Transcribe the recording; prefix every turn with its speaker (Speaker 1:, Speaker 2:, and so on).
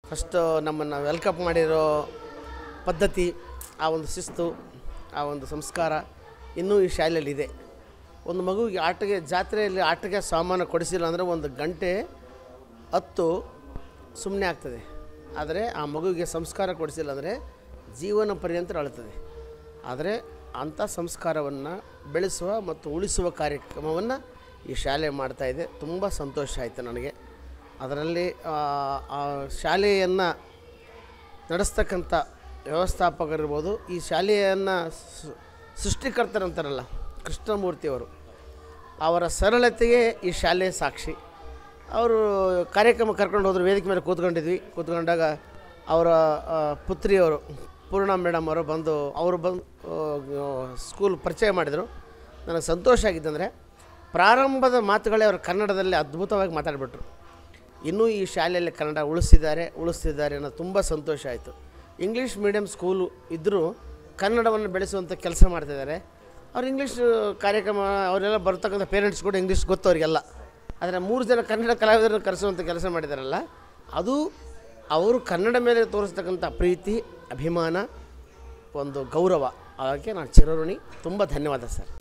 Speaker 1: First ನಮ್ಮನ್ನು welcome ಮಾಡಿರೋ ಪದ್ಧತಿ, ಆ ಒಂದು ಶಿಸ್ತು, ಆ ಒಂದು ಸಂಸ್ಕಾರ ಇನ್ನೂ ಈ ಶಾಲೆಯಲ್ಲಿದೆ. ಒಂದು ಮಗುವಿಗೆ ಜಾತ್ರೆಯಲ್ಲಿ ಆಟಕ್ಕೆ ಸಾಮಾನು ಕೊಡಿಸಿಲ್ಲ ಅಂದರೆ ಒಂದು ಗಂಟೆ ಹತ್ತು ಸುಮ್ಮನೆ ಆಗ್ತದೆ. ಆದರೆ ಆ ಮಗುವಿಗೆ ಸಂಸ್ಕಾರ ಕೊಡಿಸಿಲ್ಲ ಅಂದರೆ ಜೀವನ ಪರ್ಯಂತ ಅಳುತ್ತದೆ. ಆದರೆ ಅಂಥ ಸಂಸ್ಕಾರವನ್ನು ಬೆಳೆಸುವ ಮತ್ತು ಉಳಿಸುವ ಕಾರ್ಯಕ್ರಮವನ್ನು ಈ ಶಾಲೆ ಮಾಡ್ತಾಯಿದೆ. ತುಂಬ ಸಂತೋಷ ಆಯಿತು ನನಗೆ. ಅದರಲ್ಲಿ ಆ ಶಾಲೆಯನ್ನು ನಡೆಸ್ತಕ್ಕಂಥ ವ್ಯವಸ್ಥಾಪಕರಿರ್ಬೋದು, ಈ ಶಾಲೆಯನ್ನು ಸೃಷ್ಟಿಕರ್ತರಂತಾರಲ್ಲ ಕೃಷ್ಣಮೂರ್ತಿಯವರು, ಅವರ ಸರಳತೆಗೆ ಈ ಶಾಲೆ ಸಾಕ್ಷಿ. ಅವರು ಕಾರ್ಯಕ್ರಮ ಕರ್ಕೊಂಡು ಹೋದ್ರು. ವೇದಿಕೆ ಮೇಲೆ ಕೂತ್ಕೊಂಡಾಗ ಅವರ ಪುತ್ರಿಯವರು ಪೂರ್ಣ ಮೇಡಮ್ ಅವರು ಬಂದು ಸ್ಕೂಲ್ ಪರಿಚಯ ಮಾಡಿದರು. ನನಗೆ ಸಂತೋಷ ಆಗಿದ್ದಂದರೆ ಪ್ರಾರಂಭದ ಮಾತುಗಳೇ ಅವರು ಕನ್ನಡದಲ್ಲಿ ಅದ್ಭುತವಾಗಿ ಮಾತಾಡಿಬಿಟ್ರು. ಇನ್ನೂ ಈ ಶಾಲೆಯಲ್ಲಿ ಕನ್ನಡ ಉಳಿಸ್ತಿದ್ದಾರೆ ಅನ್ನೋದು ತುಂಬ ಸಂತೋಷ ಆಯಿತು. ಇಂಗ್ಲೀಷ್ ಮೀಡಿಯಮ್ ಸ್ಕೂಲು ಇದ್ದರೂ ಕನ್ನಡವನ್ನು ಬೆಳೆಸುವಂಥ ಕೆಲಸ ಮಾಡ್ತಿದ್ದಾರೆ. ಅವ್ರು ಇಂಗ್ಲೀಷ್ ಕಾರ್ಯಕ್ರಮ ಅವರೆಲ್ಲ ಬರ್ತಕ್ಕಂಥ ಪೇರೆಂಟ್ಸ್ ಕೂಡ ಇಂಗ್ಲೀಷ್ ಗೊತ್ತು ಅವರಿಗೆಲ್ಲ. ಆದರೆ 3 ಜನ ಕನ್ನಡ ಕಲಾವಿದರನ್ನು ಕರೆಸುವಂಥ ಕೆಲಸ ಮಾಡಿದಾರಲ್ಲ, ಅದು ಅವರು ಕನ್ನಡ ಮೇಲೆ ತೋರಿಸ್ತಕ್ಕಂಥ ಪ್ರೀತಿ, ಅಭಿಮಾನ, ಒಂದು ಗೌರವ. ಅದಕ್ಕೆ ನಾನು ಚಿರಋಣಿ. ತುಂಬ ಧನ್ಯವಾದ ಸರ್.